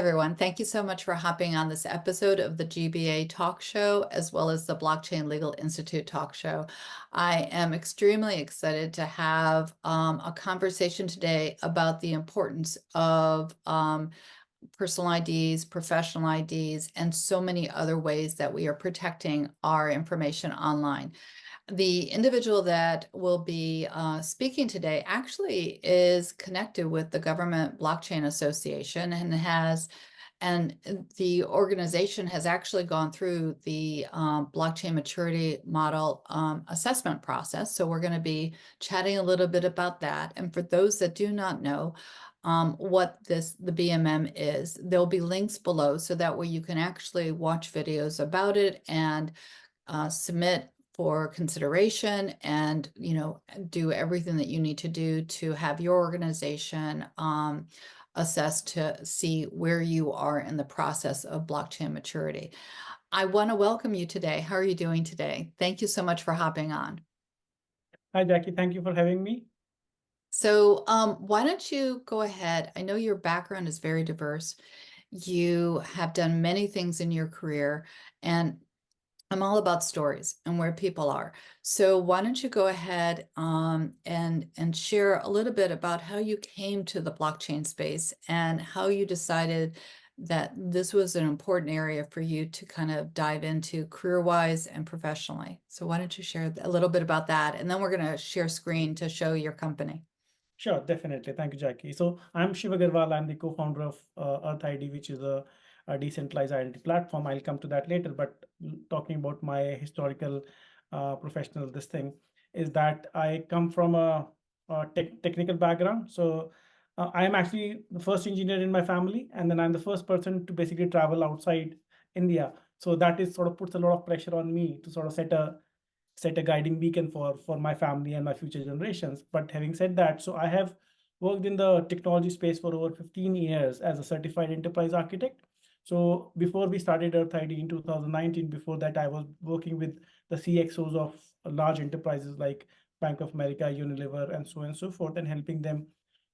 everyone. Thank you so much for hopping on this episode of the GBA Talk Show, as well as the Blockchain Legal Institute Talk Show. I am extremely excited to have a conversation today about the importance of personal IDs, professional IDs, and so many other ways that we are protecting our information online. The individual that will be speaking today actually is connected with the Government Blockchain Association and the organization has actually gone through the blockchain maturity model assessment process. So we're going to be chatting a little bit about that. And for those that do not know what the BMM is, there'll be links below so that way you can actually watch videos about it and submit for consideration and, do everything that you need to do to have your organization assessed to see where you are in the process of blockchain maturity. I want to welcome you today. How are you doing today? Thank you so much for hopping on. Hi, Jackie. Thank you for having me. So why don't you go ahead? I know your background is very diverse. You have done many things in your career, and I'm all about stories and where people are. So why don't you go ahead and share a little bit about how you came to the blockchain space and how you decided that this was an important area for you to kind of dive into career-wise and professionally. So why don't you share a little bit about that? And then we're going to share screen to show your company. Sure, definitely. Thank you, Jackie. So I'm Shiv Aggarwal. I'm the co-founder of EarthID, which is a decentralized identity platform. I'll come to that later, but talking about my historical professional this thing is that I come from a technical background. So I am actually the first engineer in my family, and then I'm the first person to basically travel outside India. So that is sort of puts a lot of pressure on me to sort of set a guiding beacon for my family and my future generations. But having said that, so I have worked in the technology space for over 15 years as a certified enterprise architect. So before we started EarthID in 2019, before that I was working with the CXOs of large enterprises like Bank of America, Unilever, and so on and so forth, and helping them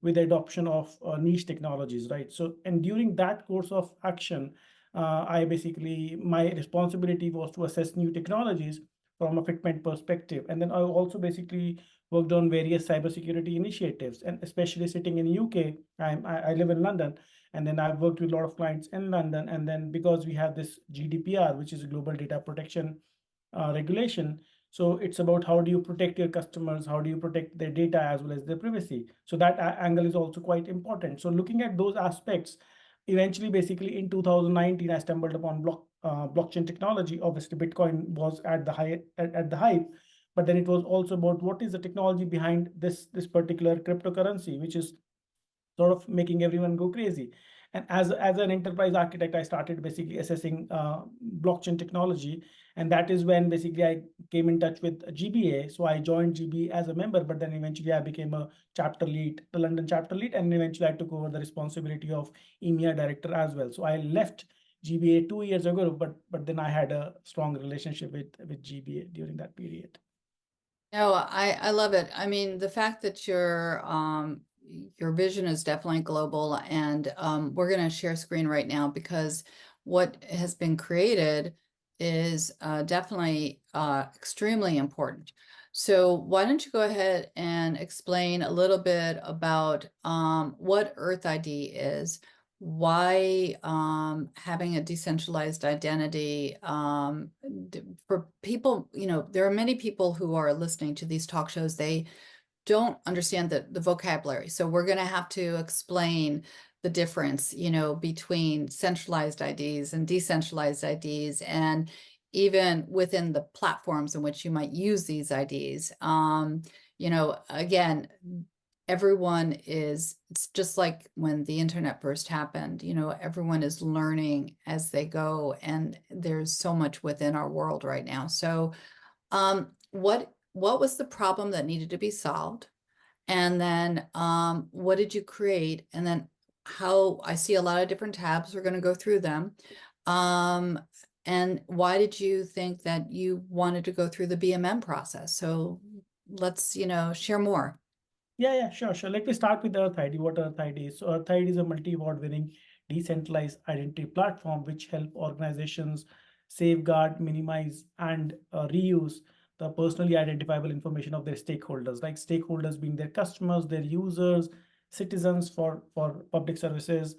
with the adoption of niche technologies, right? So, and during that course of action, my responsibility was to assess new technologies from a fitment perspective. And then I also basically worked on various cybersecurity initiatives, and especially sitting in UK, I live in London, and then I've worked with a lot of clients in London. And then because we have this GDPR, which is a global data protection regulation, so it's about how do you protect your customers, how do you protect their data as well as their privacy. So that angle is also quite important. So looking at those aspects, eventually, basically in 2019, I stumbled upon blockchain technology. Obviously, Bitcoin was at the hype, but then it was also about what is the technology behind this particular cryptocurrency, which is sort of making everyone go crazy. And as an enterprise architect, I started basically assessing blockchain technology, and that is when basically I came in touch with GBA. So I joined GBA as a member, but then eventually I became a chapter lead, the London chapter lead, and eventually I took over the responsibility of EMEA director as well. So I left GBA 2 years ago, but then I had a strong relationship with GBA during that period. No, I love it. I mean, the fact that your vision is definitely global, and we're going to share screen right now because what has been created is definitely extremely important. So why don't you go ahead and explain a little bit about what EarthID is, why having a decentralized identity for people, there are many people who are listening to these talk shows, they don't understand the vocabulary. So we're going to have to explain the difference, between centralized IDs and decentralized IDs, and even within the platforms in which you might use these IDs. Again, it's just like when the internet first happened, everyone is learning as they go, and there's so much within our world right now. So what was the problem that needed to be solved? And then what did you create? And then how, I see a lot of different tabs, we're going to go through them. And why did you think that you wanted to go through the BMM process? So let's, share more. Yeah, sure. Let me start with EarthID. What EarthID is? So EarthID is a multi-award winning decentralized identity platform, which help organizations safeguard, minimize, and reuse the personally identifiable information of their stakeholders, like stakeholders being their customers, their users, citizens for public services,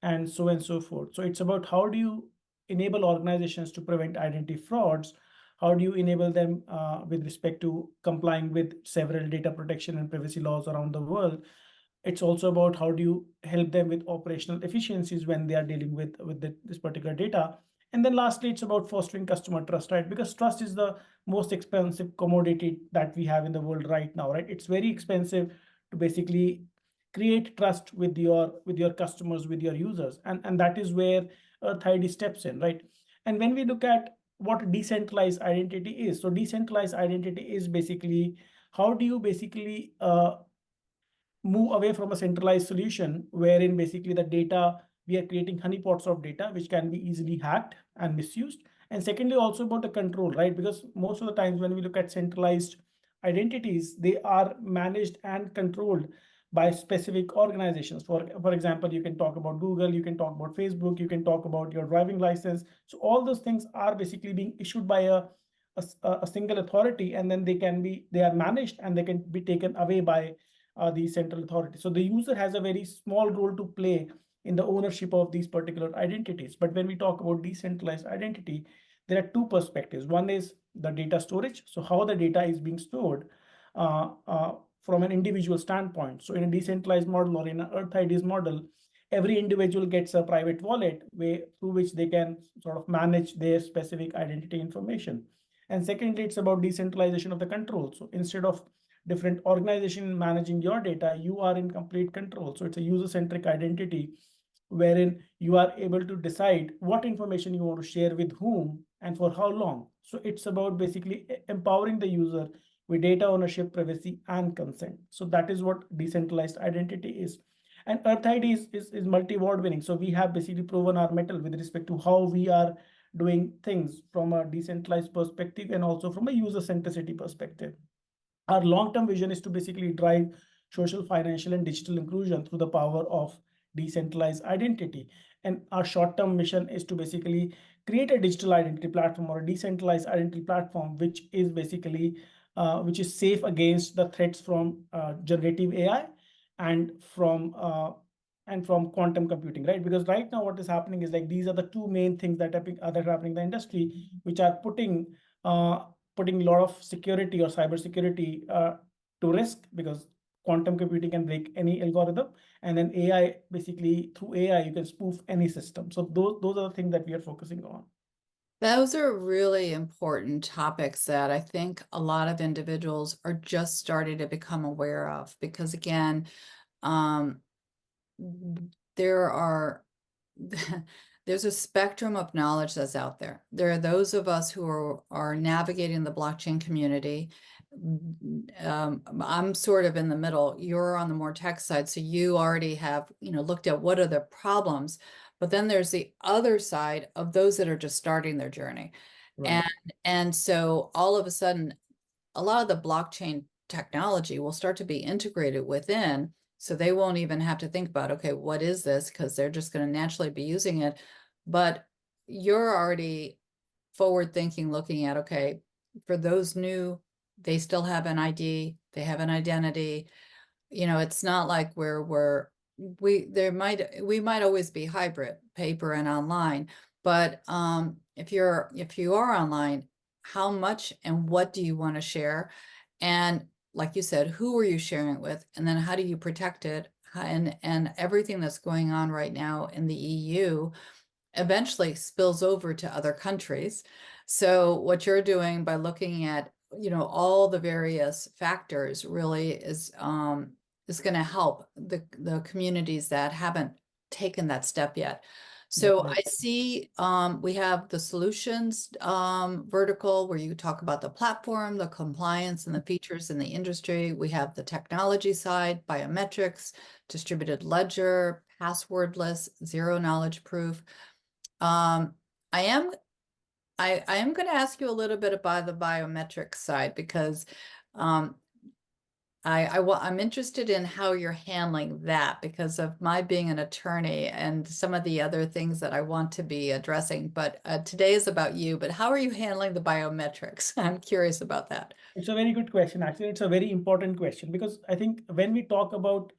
and so forth. So it's about how do you enable organizations to prevent identity frauds? How do you enable them with respect to complying with several data protection and privacy laws around the world? It's also about how do you help them with operational efficiencies when they are dealing with this particular data. And then lastly, it's about fostering customer trust, right? Because trust is the most expensive commodity that we have in the world right now, right? It's very expensive to basically create trust with your customers, with your users, and that is where EarthID steps in, right? And when we look at what decentralized identity is, so decentralized identity is basically how do you basically move away from a centralized solution wherein basically the data, we are creating honeypots of data which can be easily hacked and misused. And secondly, also about the control, right? Because most of the times when we look at centralized identities, they are managed and controlled by specific organizations. For example, you can talk about Google, you can talk about Facebook, you can talk about your driving license. So all those things are basically being issued by a single authority, and then they are managed and they can be taken away by the central authority. So the user has a very small role to play in the ownership of these particular identities. But when we talk about decentralized identity, there are two perspectives. One is the data storage, so how the data is being stored from an individual standpoint. So in a decentralized model or in an EarthID's model, every individual gets a private wallet through which they can sort of manage their specific identity information. And secondly, it's about decentralization of the control. So instead of different organization managing your data, you are in complete control. So it's a user-centric identity wherein you are able to decide what information you want to share with whom and for how long. So it's about basically empowering the user with data ownership, privacy, and consent. So that is what decentralized identity is. And EarthID is multi-award winning. So we have basically proven our mettle with respect to how we are doing things from a decentralized perspective and also from a user centricity perspective. Our long-term vision is to basically drive social, financial, and digital inclusion through the power of decentralized identity. And our short-term mission is to basically create a digital identity platform or a decentralized identity platform, which is safe against the threats from generative AI and from quantum computing, right? Because right now what is happening is like these are the two main things that are happening in the industry, which are uh, putting a lot of security or cyber security to risk, because quantum computing can break any algorithm, and then AI, basically through AI you can spoof any system. So those are the things that we are focusing on. Those are really important topics that I think a lot of individuals are just starting to become aware of, because again, um, there are there's a spectrum of knowledge that's out there. There are those of us who are navigating the blockchain community. I'm sort of in the middle. You're on the more tech side, so you already have, looked at what are the problems. But then there's the other side of those that are just starting their journey. Right. And and so all of a sudden, a lot of the blockchain technology will start to be integrated within, so they won't even have to think about, okay, what is this? Because they're just going to naturally be using it. But you're already forward thinking, looking at, okay, for those new, they still have an ID, they have an identity. It's not like we might always be hybrid, paper and online. But if you are online, how much and what do you want to share? And like you said, who are you sharing it with? And then how do you protect it? And everything that's going on right now in the EU eventually spills over to other countries. So what you're doing by looking at, all the various factors really is going to help the communities that haven't taken that step yet. So I Definitely. see we have the solutions vertical where you talk about the platform, the compliance, and the features in the industry. We have the technology side, biometrics, distributed ledger, passwordless, zero knowledge proof. Um, I am I am going to ask you a little bit about the biometric side, because um, I'm interested in how you're handling that because of my being an attorney and some of the other things that I want to be addressing. But today is about you. But how are you handling the biometrics? I'm curious about that. It's a very good question. Actually, it's a very important question because I think when we talk about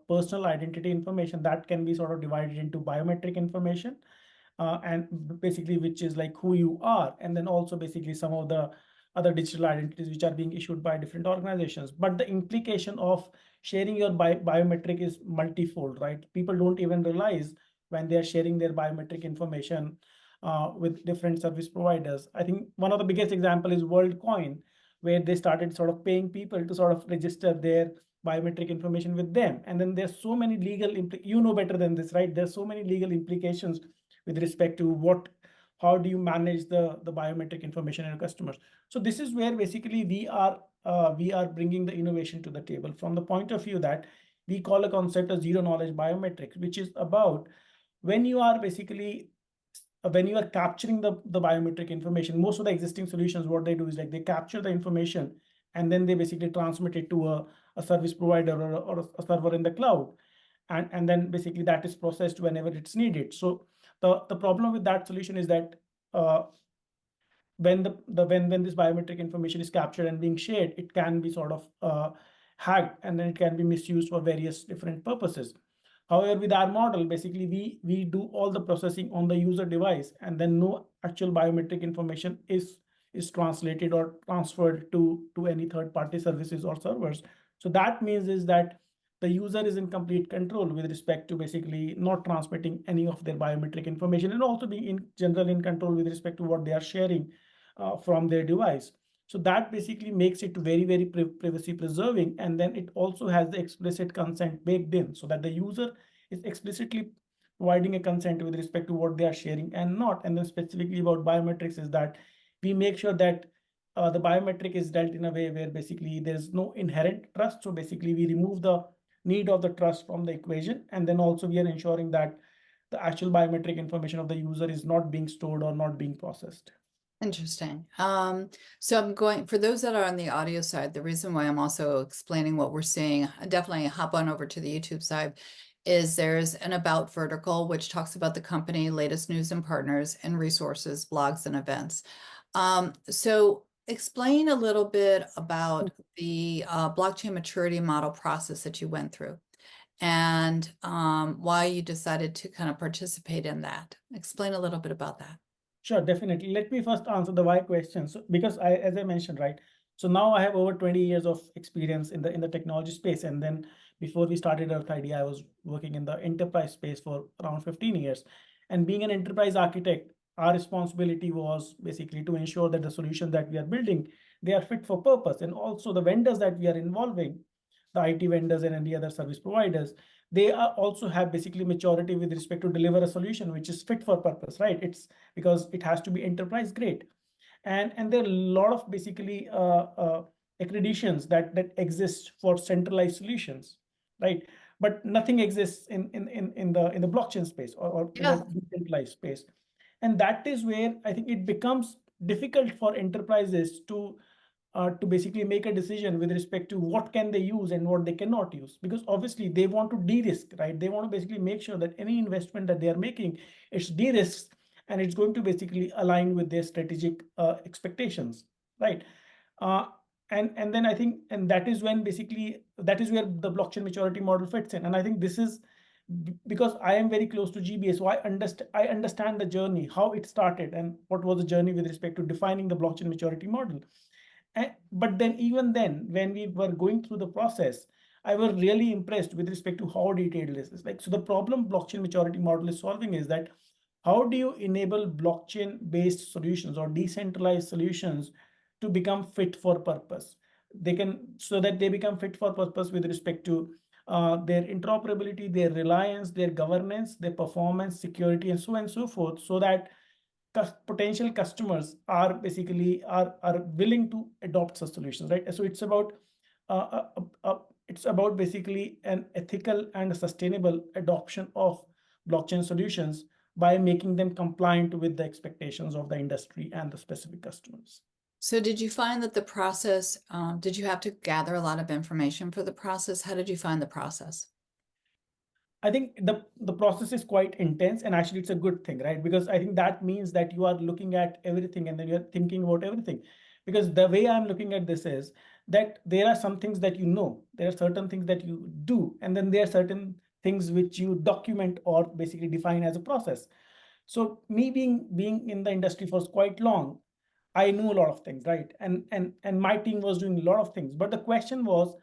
personal identity information, that can be sort of divided into biometric information and basically which is like who you are, and then also basically some of the other digital identities which are being issued by different organizations. But the implication of sharing your biometric is multifold, right? People don't even realize when they are sharing their biometric information with different service providers. I think one of the biggest example is WorldCoin, where they started sort of paying people to sort of register their biometric information with them. And then there's so many legal, you know better than this, right? There's so many legal implications with respect to how do you manage the biometric information in your customers. So this is where basically we are bringing the innovation to the table from the point of view that we call a concept of zero knowledge biometrics, which is about when you are basically when you are capturing the biometric information. Most of the existing solutions, what they do is like they capture the information and then they basically transmit it to a service provider or a server in the cloud. And then basically that is processed whenever it's needed. So the problem with that solution is that uh, when this biometric information is captured and being shared, it can be sort of hacked and then it can be misused for various different purposes. However, with our model, basically we do all the processing on the user device, and then no actual biometric information is translated or transferred to any third party services or servers. So that means is that the user is in complete control with respect to basically not transmitting any of their biometric information, and also being in general in control with respect to what they are sharing from their device. So that basically makes it very, very privacy preserving. And then it also has the explicit consent baked in so that the user is explicitly providing a consent with respect to what they are sharing and not. And then specifically about biometrics is that we make sure that the biometric is dealt in a way where basically there's no inherent trust. So basically we remove the need of the trust from the equation. And then also we are ensuring that the actual biometric information of the user is not being stored or not being processed. Interesting. So I'm going, for those that are on the audio side, the reason why I'm also explaining what we're seeing, definitely hop on over to the YouTube side, is there's an about vertical, which talks about the company, latest news and partners and resources, blogs and events. So explain a little bit about the blockchain maturity model process that you went through and why you decided to kind of participate in that. Explain a little bit about that. Sure, definitely. Let me first answer the why question. So, because as I mentioned, right? So now I have over 20 years of experience in the technology space, and then before we started EarthID, I was working in the enterprise space for around 15 years. And being an enterprise architect, our responsibility was basically to ensure that the solutions that we are building, they are fit for purpose, and also the vendors that we are involving, the IT vendors and any other service providers, they are also have basically maturity with respect to deliver a solution which is fit for purpose, right? It's because it has to be enterprise grade. And there are a lot of basically accreditations that exist for centralized solutions, right? But nothing exists in the blockchain space or in the Yeah. decentralized space. And that is where I think it becomes difficult for enterprises to basically make a decision with respect to what can they use and what they cannot use, because obviously they want to de-risk, right? They want to basically make sure that any investment that they are making, it's de-risked and it's going to basically align with their strategic expectations, right? uh, and then I think, and that is when basically that is where the blockchain maturity model fits in. And I think this is because I am very close to GBA, so I understand the journey, how it started and what was the journey with respect to defining the blockchain maturity model. But then even then, when we were going through the process, I was really impressed with respect to how detailed this is. Like, so the problem blockchain maturity model is solving is that how do you enable blockchain-based solutions or decentralized solutions to become fit for purpose? They can, so that they become fit for purpose with respect to their interoperability, their reliance, their governance, their performance, security, and so on and so forth, so that potential customers are basically are willing to adopt such solutions, right? So it's about basically an ethical and sustainable adoption of blockchain solutions by making them compliant with the expectations of the industry and the specific customers. So did you find that the process, did you have to gather a lot of information for the process? How did you find the process? I think the process is quite intense, and actually it's a good thing, right? Because I think that means that you are looking at everything and then you're thinking about everything. Because the way I'm looking at this is that there are some things that you know, there are certain things that you do, and then there are certain things which you document or basically define as a process. So me being in the industry for quite long, I knew a lot of things, right? And my team was doing a lot of things. But the question was,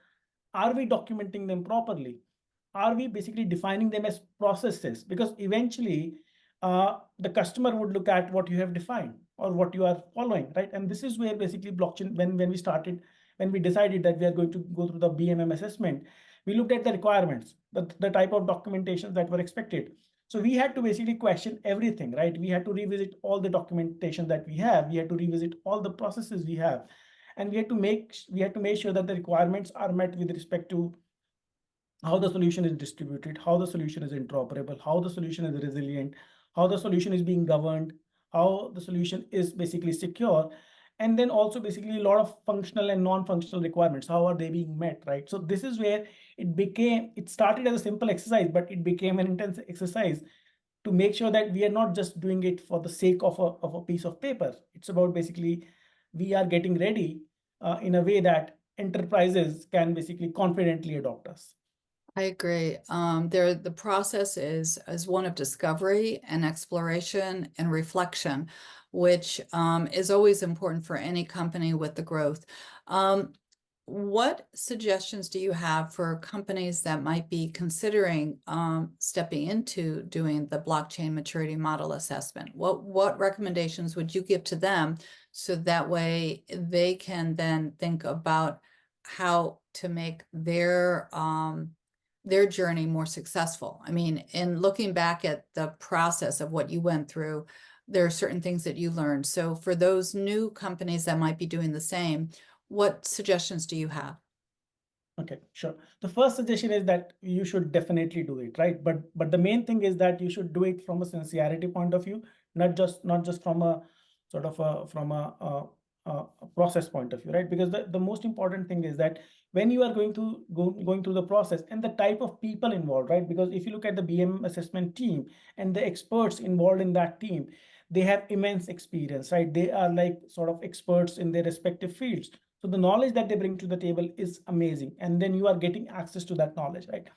are we documenting them properly? Are we basically defining them as processes? Because eventually the customer would look at what you have defined or what you are following, right? And this is where basically blockchain, when we started, when we decided that we are going to go through the BMM assessment, we looked at the requirements, the type of documentations that were expected. So we had to basically question everything, right? We had to revisit all the documentation that we have. We had to revisit all the processes we have, and we had to make sure that the requirements are met with respect to how the solution is distributed, how the solution is interoperable, how the solution is resilient, how the solution is being governed, how the solution is basically secure, and then also basically a lot of functional and non-functional requirements. How are they being met, right? So this is where it started as a simple exercise, but it became an intense exercise to make sure that we are not just doing it for the sake of a piece of paper. It's about basically we are getting ready in a way that enterprises can basically confidently adopt us. I agree. The process is one of discovery and exploration and reflection, which is always important for any company with the growth. Um, what suggestions do you have for companies that might be considering stepping into doing the blockchain maturity model assessment? What recommendations would you give to them so that way they can then think about how to make their journey more successful? I mean, in looking back at the process of what you went through, there are certain things that you learned. So for those new companies that might be doing the same, what suggestions do you have? Okay, sure. The first suggestion is that you should definitely do it, right? But the main thing is that you should do it from a sincerity point of view, not just from a sort of a process point of view, right? Because the most important thing is that when you are going through the process and the type of people involved, right? Because if you look at the BM assessment team and the experts involved in that team, they have immense experience, right? They are like sort of experts in their respective fields. So the knowledge that they bring to the table is amazing. And then you are getting access to that knowledge, right?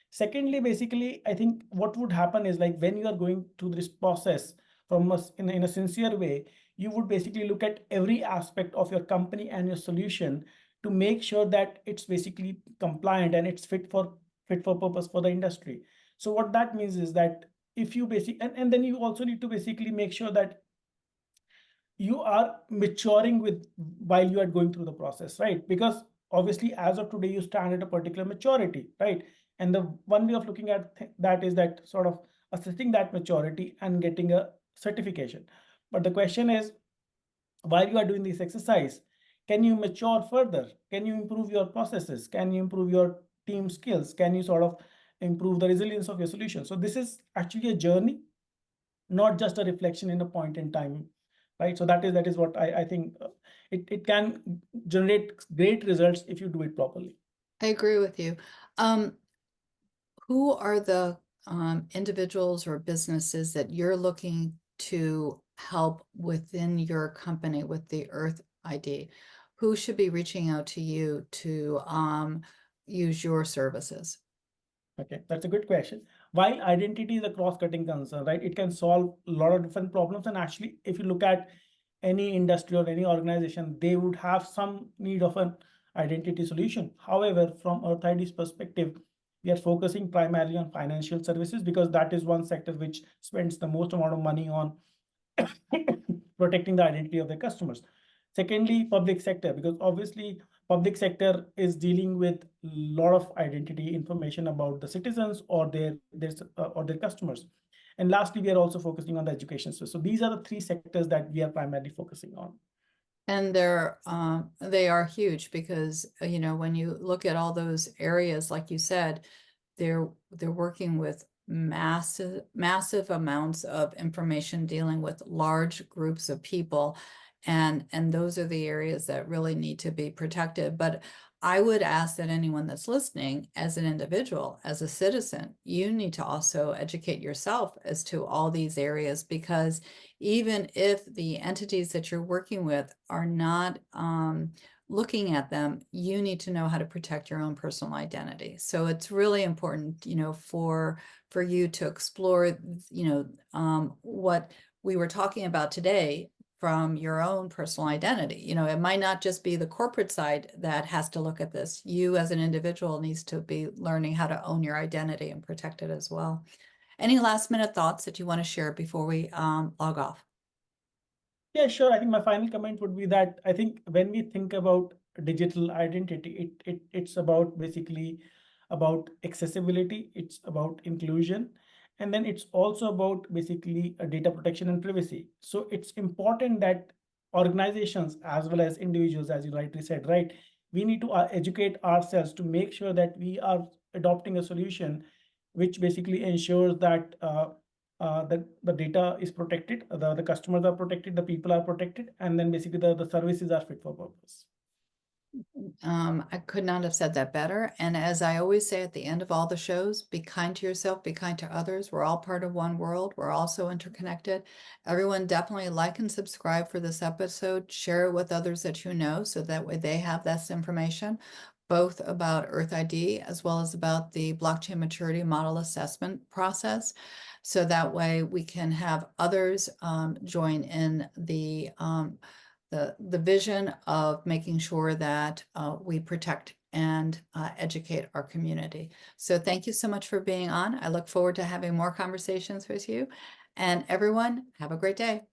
Secondly, basically, I think what would happen is like when you are going through this process from us in a sincere way, you would basically look at every aspect of your company and your solution to make sure that it's basically compliant and it's fit for purpose for the industry. So what that means is that if you and then you also need to basically make sure that you are maturing with while you are going through the process, right? Because obviously as of today you stand at a particular maturity, right? And the one way of looking at that is that sort of assessing that maturity and getting a certification. But the question is, while you are doing this exercise, can you mature further? Can you improve your processes? Can you improve your team skills? Can you sort of improve the resilience of your solution? So this is actually a journey, not just a reflection in a point in time, right? So that is what I think it can generate great results if you do it properly. I agree with you. Um, who are the individuals or businesses that you're looking to help within your company with the Earth ID? Who should be reaching out to you to use your services? Okay, that's a good question. While identity is a cross-cutting concern, right? It can solve a lot of different problems. And actually, if you look at any industry or any organization, they would have some need of an identity solution. However, from Earth ID's perspective, we are focusing primarily on financial services because that is one sector which spends the most amount of money on protecting the identity of their customers. Secondly, public sector, because obviously public sector is dealing with a lot of identity information about the citizens or their customers. And lastly, we are also focusing on the education. So these are the three sectors that we are primarily focusing on. And they are huge because you know, when you look at all those areas, like you said, they're working with massive amounts of information, dealing with large groups of people. And those are the areas that really need to be protected. But I would ask that anyone that's listening, as an individual, as a citizen, you need to also educate yourself as to all these areas, because even if the entities that you're working with are not looking at them, you need to know how to protect your own personal identity. So it's really important, for you to explore, what we were talking about today from your own personal identity. It might not just be the corporate side that has to look at this. You as an individual needs to be learning how to own your identity and protect it as well. Any last minute thoughts that you want to share before we log off? Yeah, sure. I think my final comment would be that I think when we think about digital identity, it's about basically about accessibility, it's about inclusion, and then it's also about basically data protection and privacy. So it's important that organizations as well as individuals, as you rightly said, right, we need to educate ourselves to make sure that we are adopting a solution which basically ensures that the data is protected, the customers are protected, the people are protected, and then basically the services are fit for purpose. I could not have said that better. And as I always say at the end of all the shows, be kind to yourself, be kind to others. We're all part of one world. We're all so interconnected. Everyone definitely like and subscribe for this episode. Share it with others that you know, so that way they have this information, both about EarthID as well as about the blockchain maturity model assessment process. So that way we can have others join in the vision of making sure that we protect and educate our community. So thank you so much for being on. I look forward to having more conversations with you. And everyone, have a great day.